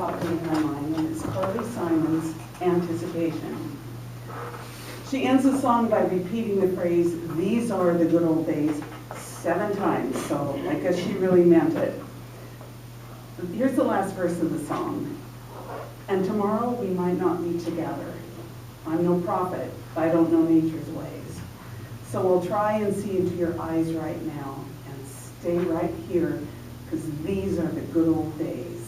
popped into my mind, and it's Carly Simon's Anticipation. She ends the song by repeating the phrase, "These are the good old days," 7 times, so I guess she really meant it. Here's the last verse of the song. "And tomorrow we might not be together. I'm no prophet, I don't know nature's ways. So I'll try and see into your eyes right now and stay right here, because these are the good old days."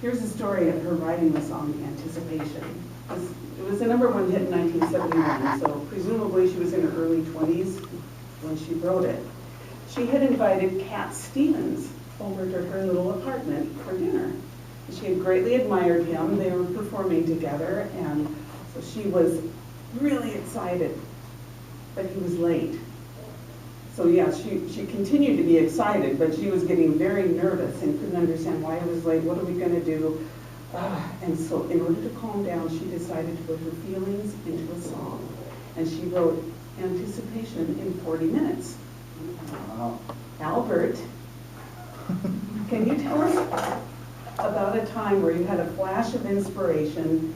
Here's the story of her writing the song Anticipation. It was a #1 hit in 1971, so presumably she was in her early 20s when she wrote it. She had invited Cat Stevens over to her little apartment for dinner. She had greatly admired him. They were performing together, and so she was really excited, but he was late. So yeah, she continued to be excited, but she was getting very nervous and couldn't understand why he was late. What are we going to do? And so in order to calm down, she decided to put her feelings into a song. And she wrote Anticipation in 40 minutes. Wow. Albert, can you tell us about a time where you had a flash of inspiration,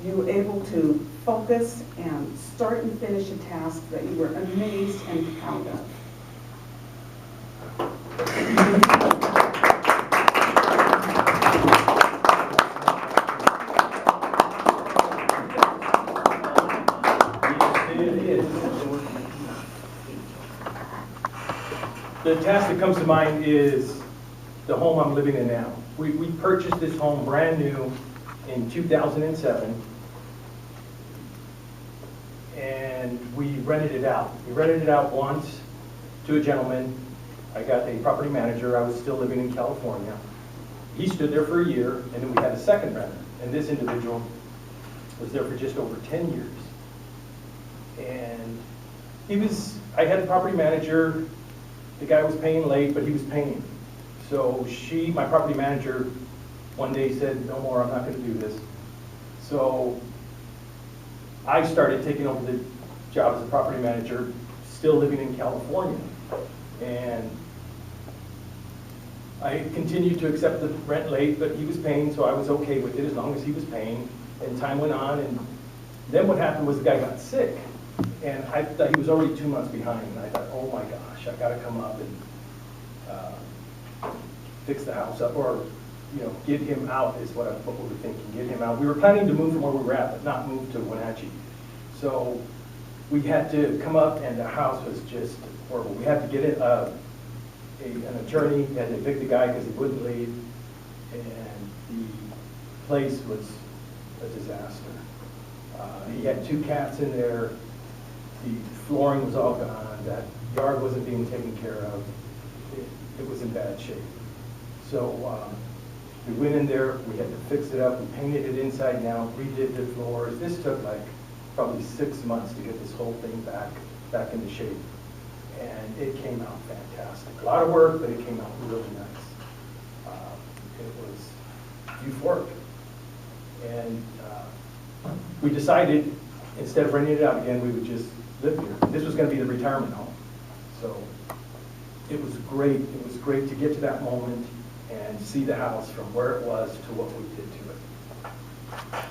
you were able to focus and start and finish a task that you were amazed and proud of? The task that comes to mind is the home I'm living in now. We purchased this home brand new in 2007, and we rented it out. We rented it out once to a gentleman. I got a property manager. I was still living in California. He stood there for a year, and then we had a second renter, and this individual was there for just over 10 years. And I had a property manager. The guy was paying late, but he was paying. So my property manager, one day said, "No more, I'm not going to do this." So I started taking over the job as a property manager, still living in California. And I continued to accept the rent late, but he was paying, so I was okay with it as long as he was paying. And time went on, and then what happened was the guy got sick. And I thought he was already 2 months behind, and I thought, oh my gosh, I got to come up and fix the house up, or get him out is what we were thinking, get him out. We were planning to move from where we were at, but not move to Wenatchee. So we had to come up, and the house was just horrible. We had to get an attorney, had to evict the guy because he wouldn't leave, and the place was a disaster. He had 2 cats in there. The flooring was all gone. That yard wasn't being taken care of. It was in bad shape. So we went in there. We had to fix it up. We painted it inside and out, redid the floors. This took like probably 6 months to get this whole thing back into shape. And it came out fantastic. A lot of work, but it came out really nice. It was euphoric. And we decided, instead of renting it out again, we would just live here. This was going to be the retirement home. So it was great. It was great to get to that moment and see the house from where it was to what we did to it.